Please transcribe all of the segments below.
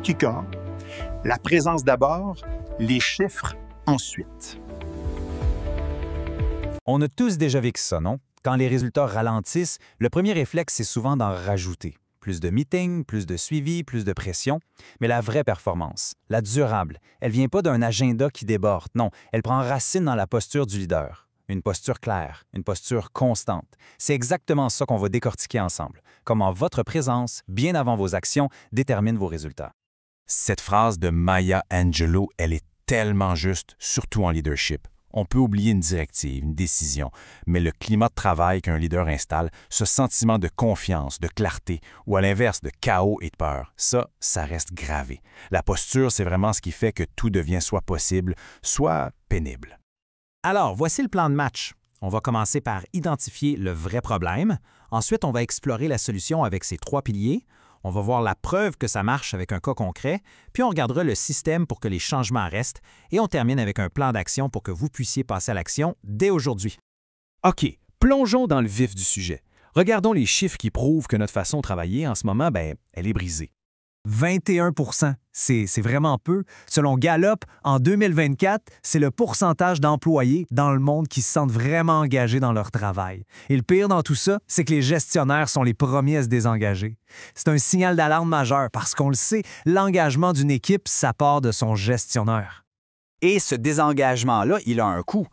petit cas. La présence d'abord, les chiffres ensuite. On a tous déjà vécu ça, non? Quand les résultats ralentissent, le premier réflexe, c'est souvent d'en rajouter. Plus de meetings, plus de suivi, plus de pression. Mais la vraie performance, la durable, elle vient pas d'un agenda qui déborde. Non, elle prend racine dans la posture du leader. Une posture claire, une posture constante. C'est exactement ça qu'on va décortiquer ensemble. Comment votre présence, bien avant vos actions, détermine vos résultats. Cette phrase de Maya Angelou, elle est tellement juste, surtout en leadership. On peut oublier une directive, une décision, mais le climat de travail qu'un leader installe, ce sentiment de confiance, de clarté, ou à l'inverse de chaos et de peur, ça reste gravé. La posture, c'est vraiment ce qui fait que tout devient soit possible, soit pénible. Alors, voici le plan de match. On va commencer par identifier le vrai problème. Ensuite, on va explorer la solution avec ces 3 piliers. On va voir la preuve que ça marche avec un cas concret, puis on regardera le système pour que les changements restent, et on termine avec un plan d'action pour que vous puissiez passer à l'action dès aujourd'hui. OK, plongeons dans le vif du sujet. Regardons les chiffres qui prouvent que notre façon de travailler en ce moment, elle est brisée. 21 %, c'est vraiment peu. Selon Gallup, en 2024, c'est le pourcentage d'employés dans le monde qui se sentent vraiment engagés dans leur travail. Et le pire dans tout ça, c'est que les gestionnaires sont les premiers à se désengager. C'est un signal d'alarme majeur parce qu'on le sait, l'engagement d'une équipe, ça part de son gestionnaire. Et ce désengagement-là, il a un coût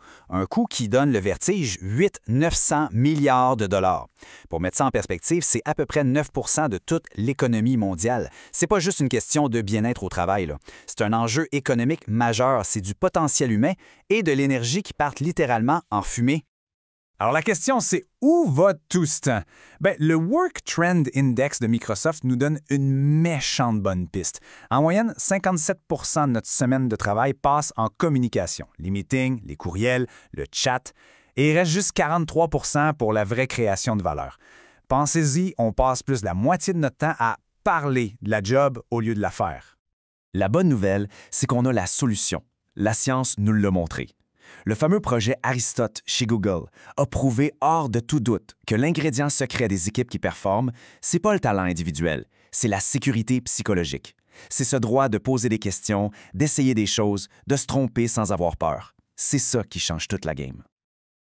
qui donne le vertige 900 milliards de dollars. Pour mettre ça en perspective, c'est à peu près 9 % de toute l'économie mondiale. C'est pas juste une question de bien-être au travail, là. C'est un enjeu économique majeur, c'est du potentiel humain et de l'énergie qui partent littéralement en fumée. Alors la question, c'est où va tout ce temps? Le Work Trend Index de Microsoft nous donne une méchante bonne piste. En moyenne, 57 % de notre semaine de travail passe en communication. Les meetings, les courriels, le chat. Et il reste juste 43 % pour la vraie création de valeur. Pensez-y, on passe plus de la moitié de notre temps à parler de la job au lieu de la faire. La bonne nouvelle, c'est qu'on a la solution. La science nous l'a montré. Le fameux projet Aristote chez Google a prouvé hors de tout doute que l'ingrédient secret des équipes qui performent, c'est pas le talent individuel, c'est la sécurité psychologique. C'est ce droit de poser des questions, d'essayer des choses, de se tromper sans avoir peur. C'est ça qui change toute la game.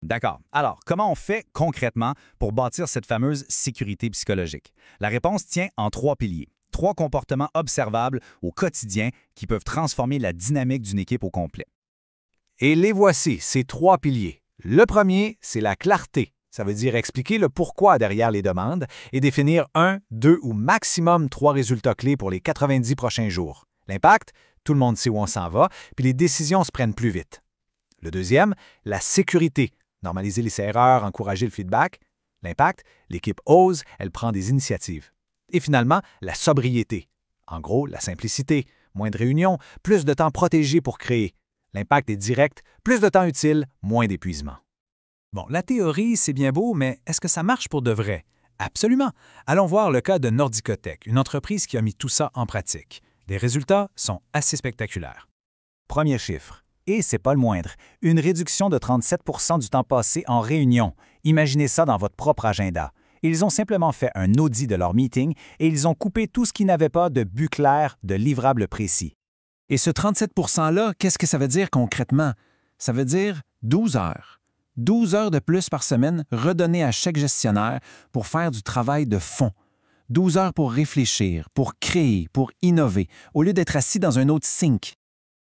D'accord. Alors, comment on fait concrètement pour bâtir cette fameuse sécurité psychologique? La réponse tient en 3 piliers. 3 comportements observables au quotidien qui peuvent transformer la dynamique d'une équipe au complet. Et les voici, ces 3 piliers. Le premier, c'est la clarté. Ça veut dire expliquer le pourquoi derrière les demandes et définir 1, 2 ou maximum 3 résultats clés pour les 90 prochains jours. L'impact, tout le monde sait où on s'en va, puis les décisions se prennent plus vite. Le deuxième, la sécurité. Normaliser les erreurs, encourager le feedback. L'impact, l'équipe ose, elle prend des initiatives. Et finalement, la sobriété. En gros, la simplicité, moins de réunions, plus de temps protégé pour créer. L'impact est direct, plus de temps utile, moins d'épuisement. Bon, la théorie, c'est bien beau, mais est-ce que ça marche pour de vrai? Absolument. Allons voir le cas de Nordicotech, une entreprise qui a mis tout ça en pratique. Les résultats sont assez spectaculaires. Premier chiffre, et c'est pas le moindre, une réduction de 37 % du temps passé en réunion. Imaginez ça dans votre propre agenda. Ils ont simplement fait un audit de leur meeting et ils ont coupé tout ce qui n'avait pas de but clair, de livrable précis. Et ce 37 %-là, qu'est-ce que ça veut dire concrètement? Ça veut dire 12 heures. 12 heures de plus par semaine redonnées à chaque gestionnaire pour faire du travail de fond. 12 heures pour réfléchir, pour créer, pour innover, au lieu d'être assis dans un autre sink.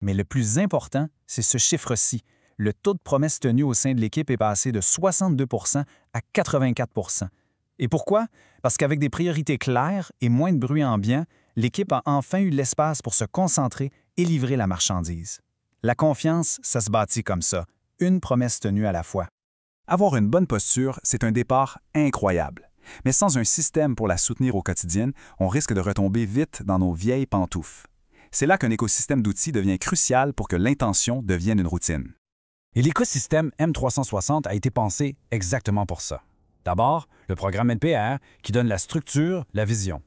Mais le plus important, c'est ce chiffre-ci. Le taux de promesse tenue au sein de l'équipe est passé de 62 % à 84 %. Et pourquoi? Parce qu'avec des priorités claires et moins de bruit ambiant, l'équipe a enfin eu l'espace pour se concentrer et livrer la marchandise. La confiance, ça se bâtit comme ça, une promesse tenue à la fois. Avoir une bonne posture, c'est un départ incroyable. Mais sans un système pour la soutenir au quotidien, on risque de retomber vite dans nos vieilles pantoufles. C'est là qu'un écosystème d'outils devient crucial pour que l'intention devienne une routine. Et l'écosystème M360 a été pensé exactement pour ça. D'abord, le programme NPR qui donne la structure, la vision.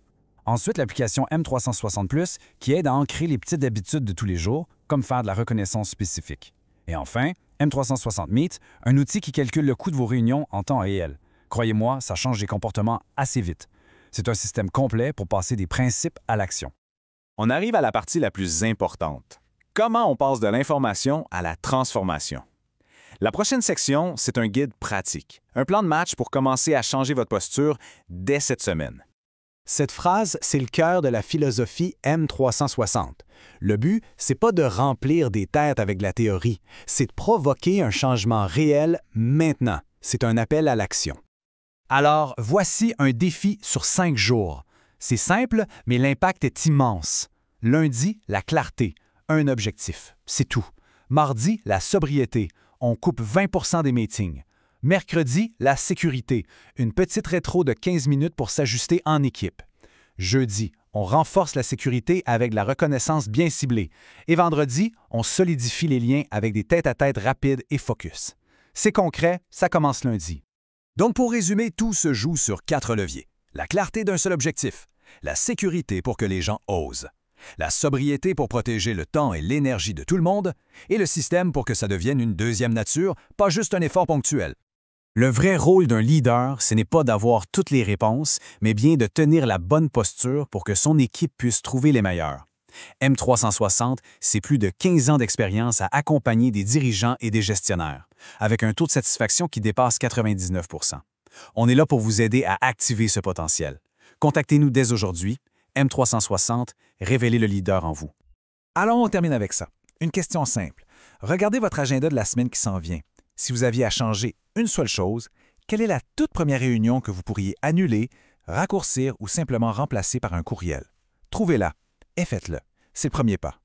Ensuite, l'application M360+, qui aide à ancrer les petites habitudes de tous les jours, comme faire de la reconnaissance spécifique. Et enfin, M360 Meet, un outil qui calcule le coût de vos réunions en temps réel. Croyez-moi, ça change les comportements assez vite. C'est un système complet pour passer des principes à l'action. On arrive à la partie la plus importante. Comment on passe de l'information à la transformation? La prochaine section, c'est un guide pratique, un plan de match pour commencer à changer votre posture dès cette semaine. Cette phrase, c'est le cœur de la philosophie M360. Le but, c'est pas de remplir des têtes avec de la théorie, c'est de provoquer un changement réel maintenant. C'est un appel à l'action. Alors, voici un défi sur 5 jours. C'est simple, mais l'impact est immense. Lundi, la clarté, un objectif, c'est tout. Mardi, la sobriété, on coupe 20 des meetings. Mercredi, la sécurité, une petite rétro de 15 minutes pour s'ajuster en équipe. Jeudi, on renforce la sécurité avec de la reconnaissance bien ciblée. Et vendredi, on solidifie les liens avec des tête-à-tête rapides et focus. C'est concret, ça commence lundi. Donc pour résumer, tout se joue sur 4 leviers. La clarté d'un seul objectif, la sécurité pour que les gens osent, la sobriété pour protéger le temps et l'énergie de tout le monde, et le système pour que ça devienne une deuxième nature, pas juste un effort ponctuel. Le vrai rôle d'un leader, ce n'est pas d'avoir toutes les réponses, mais bien de tenir la bonne posture pour que son équipe puisse trouver les meilleurs. M360, c'est plus de 15 ans d'expérience à accompagner des dirigeants et des gestionnaires, avec un taux de satisfaction qui dépasse 99 %. On est là pour vous aider à activer ce potentiel. Contactez-nous dès aujourd'hui. M360, révélez le leader en vous. Alors, on termine avec ça. Une question simple. Regardez votre agenda de la semaine qui s'en vient. Si vous aviez à changer une seule chose, quelle est la toute première réunion que vous pourriez annuler, raccourcir ou simplement remplacer par un courriel? Trouvez-la et faites-le. C'est le premier pas.